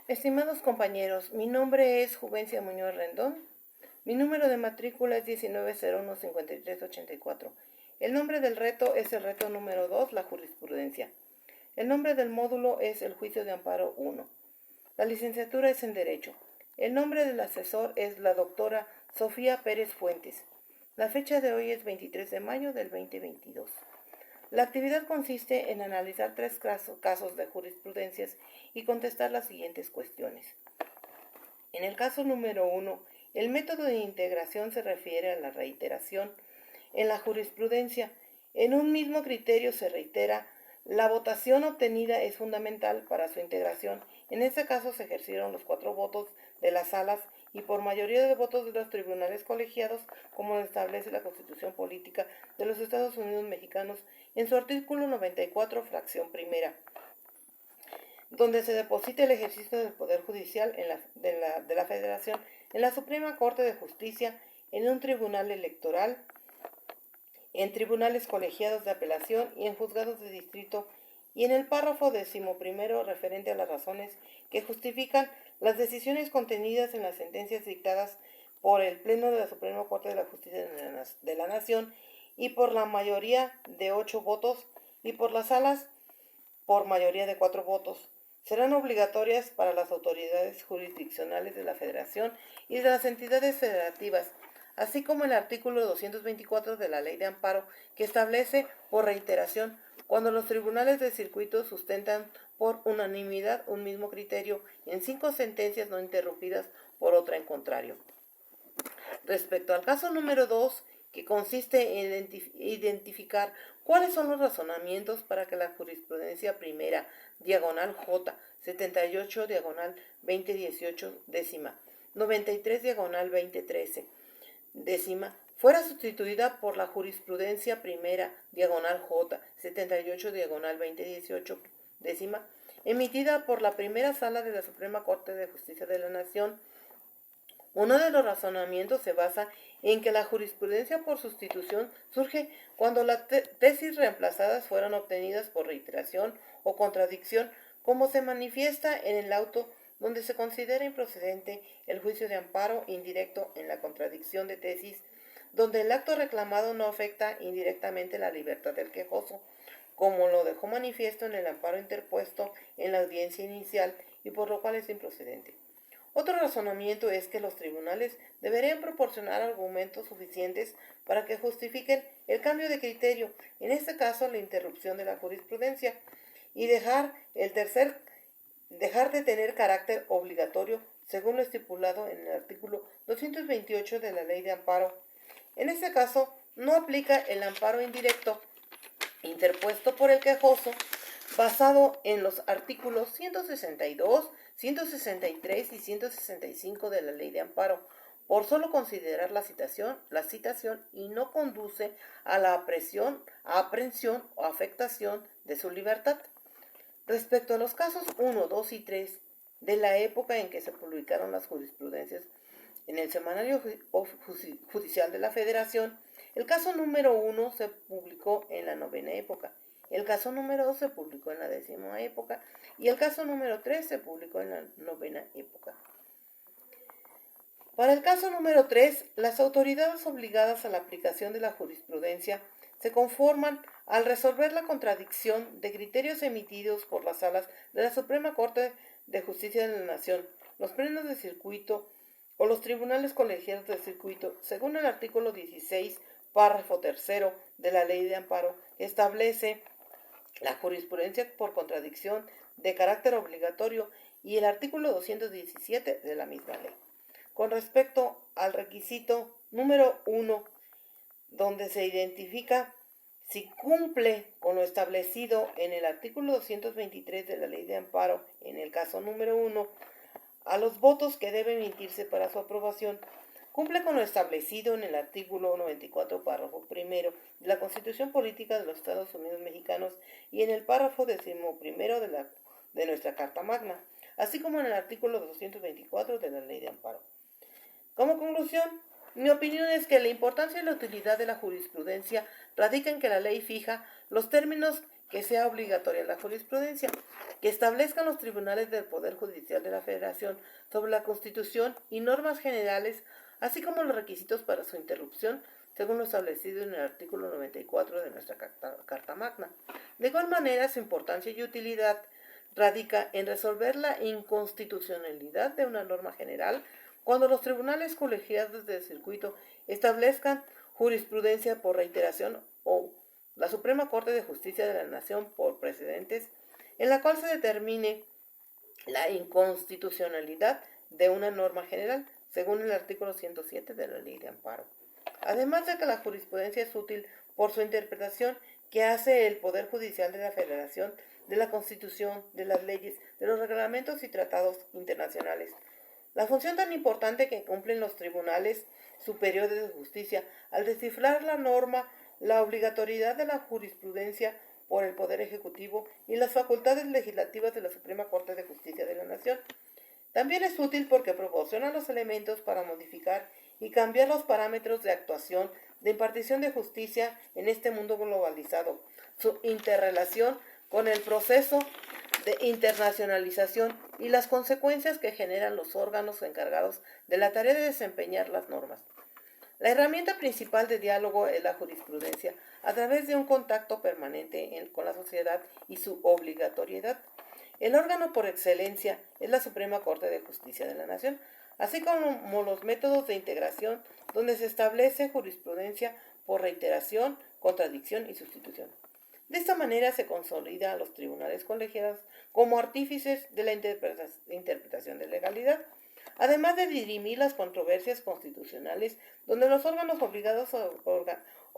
Estimados compañeros, mi nombre es Juvencia Muñoz Rendón. Mi número de matrícula es 1901-5384. El nombre del reto es el reto número 2, la jurisprudencia. El nombre del módulo es el juicio de amparo 1. La licenciatura es en Derecho. El nombre del asesor es la doctora Sofía Pérez Fuentes. La fecha de hoy es 23 de mayo del 2022. La actividad consiste en analizar 3 casos de jurisprudencias y contestar las siguientes cuestiones. En el caso número 1, el método de integración se refiere a la reiteración. En la jurisprudencia, en un mismo criterio se reitera. La votación obtenida es fundamental para su integración. En este caso se ejercieron los 4 votos de las salas y por mayoría de votos de los tribunales colegiados, como lo establece la Constitución Política de los Estados Unidos Mexicanos en su artículo 94, fracción primera, donde se deposita el ejercicio del Poder Judicial de la Federación en la Suprema Corte de Justicia, en un tribunal electoral, en tribunales colegiados de apelación y en juzgados de distrito, y en el párrafo 11 referente a las razones que justifican las decisiones contenidas en las sentencias dictadas por el Pleno de la Suprema Corte de la Justicia de la Nación y por la mayoría de 8 votos y por las salas por mayoría de 4 votos. Serán obligatorias para las autoridades jurisdiccionales de la Federación y de las entidades federativas, así como el artículo 224 de la Ley de Amparo, que establece por reiteración cuando los tribunales de circuito sustentan por unanimidad un mismo criterio en 5 sentencias no interrumpidas por otra en contrario. Respecto al caso número 2, que consiste en identificar cuáles son los razonamientos para que la jurisprudencia primera, diagonal J, 78, diagonal 2018, décima, 93, diagonal 2013, décima, fuera sustituida por la jurisprudencia primera, diagonal J, 78, diagonal 2018, décima, emitida por la primera sala de la Suprema Corte de Justicia de la Nación. Uno de los razonamientos se basa en que la jurisprudencia por sustitución surge cuando las tesis reemplazadas fueron obtenidas por reiteración o contradicción, como se manifiesta en el auto donde se considera improcedente el juicio de amparo indirecto en la contradicción de tesis, donde el acto reclamado no afecta indirectamente la libertad del quejoso, como lo dejó manifiesto en el amparo interpuesto en la audiencia inicial y por lo cual es improcedente. Otro razonamiento es que los tribunales deberían proporcionar argumentos suficientes para que justifiquen el cambio de criterio, en este caso la interrupción de la jurisprudencia, y dejar de tener carácter obligatorio según lo estipulado en el artículo 228 de la Ley de Amparo. En este caso, no aplica el amparo indirecto interpuesto por el quejoso, basado en los artículos 162, 163 y 165 de la Ley de Amparo, por solo considerar la citación y no conduce a la aprehensión o afectación de su libertad. Respecto a los casos 1, 2 y 3 de la época en que se publicaron las jurisprudencias en el Semanario Judicial de la Federación, el caso número 1 se publicó en la 9ª época, el caso número 2 se publicó en la 10ª época y el caso número 3 se publicó en la 9ª época. Para el caso número 3, las autoridades obligadas a la aplicación de la jurisprudencia se conforman al resolver la contradicción de criterios emitidos por las salas de la Suprema Corte de Justicia de la Nación, los plenos de circuito o los tribunales colegiados de circuito, según el artículo 16, párrafo 3 de la Ley de Amparo, que establece la jurisprudencia por contradicción de carácter obligatorio, y el artículo 217 de la misma ley. Con respecto al requisito número 1, donde se identifica si cumple con lo establecido en el artículo 223 de la Ley de Amparo, en el caso número 1, a los votos que deben emitirse para su aprobación, cumple con lo establecido en el artículo 94, párrafo primero de la Constitución Política de los Estados Unidos Mexicanos y en el párrafo 11 de nuestra Carta Magna, así como en el artículo 224 de la Ley de Amparo. Como conclusión, mi opinión es que la importancia y la utilidad de la jurisprudencia radica en que la ley fija los términos que sea obligatoria la jurisprudencia, que establezcan los tribunales del Poder Judicial de la Federación sobre la Constitución y normas generales, así como los requisitos para su interrupción, según lo establecido en el artículo 94 de nuestra Carta Magna. De igual manera, su importancia y utilidad radica en resolver la inconstitucionalidad de una norma general cuando los tribunales colegiados del circuito establezcan jurisprudencia por reiteración o la Suprema Corte de Justicia de la Nación por precedentes, en la cual se determine la inconstitucionalidad de una norma general, según el artículo 107 de la Ley de Amparo. Además de que la jurisprudencia es útil por su interpretación que hace el Poder Judicial de la Federación de la Constitución, de las leyes, de los reglamentos y tratados internacionales. La función tan importante que cumplen los tribunales superiores de justicia al descifrar la norma, la obligatoriedad de la jurisprudencia por el Poder Ejecutivo y las facultades legislativas de la Suprema Corte de Justicia de la Nación. También es útil porque proporciona los elementos para modificar y cambiar los parámetros de actuación de impartición de justicia en este mundo globalizado, su interrelación con el proceso de internacionalización y las consecuencias que generan los órganos encargados de la tarea de desempeñar las normas. La herramienta principal de diálogo es la jurisprudencia, a través de un contacto permanente con la sociedad y su obligatoriedad. El órgano por excelencia es la Suprema Corte de Justicia de la Nación, así como los métodos de integración donde se establece jurisprudencia por reiteración, contradicción y sustitución. De esta manera se consolida a los tribunales colegiados como artífices de la interpretación de legalidad, además de dirimir las controversias constitucionales donde los órganos obligados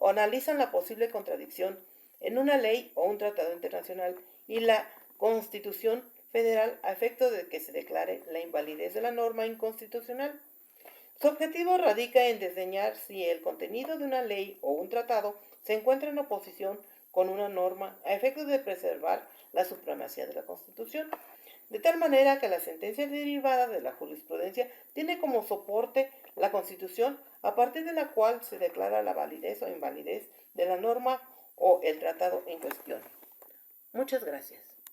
analizan la posible contradicción en una ley o un tratado internacional y la Constitución Federal a efecto de que se declare la invalidez de la norma inconstitucional. Su objetivo radica en desdeñar si el contenido de una ley o un tratado se encuentra en oposición con una norma a efecto de preservar la supremacía de la Constitución, de tal manera que la sentencia derivada de la jurisprudencia tiene como soporte la Constitución, a partir de la cual se declara la validez o invalidez de la norma o el tratado en cuestión. Muchas gracias.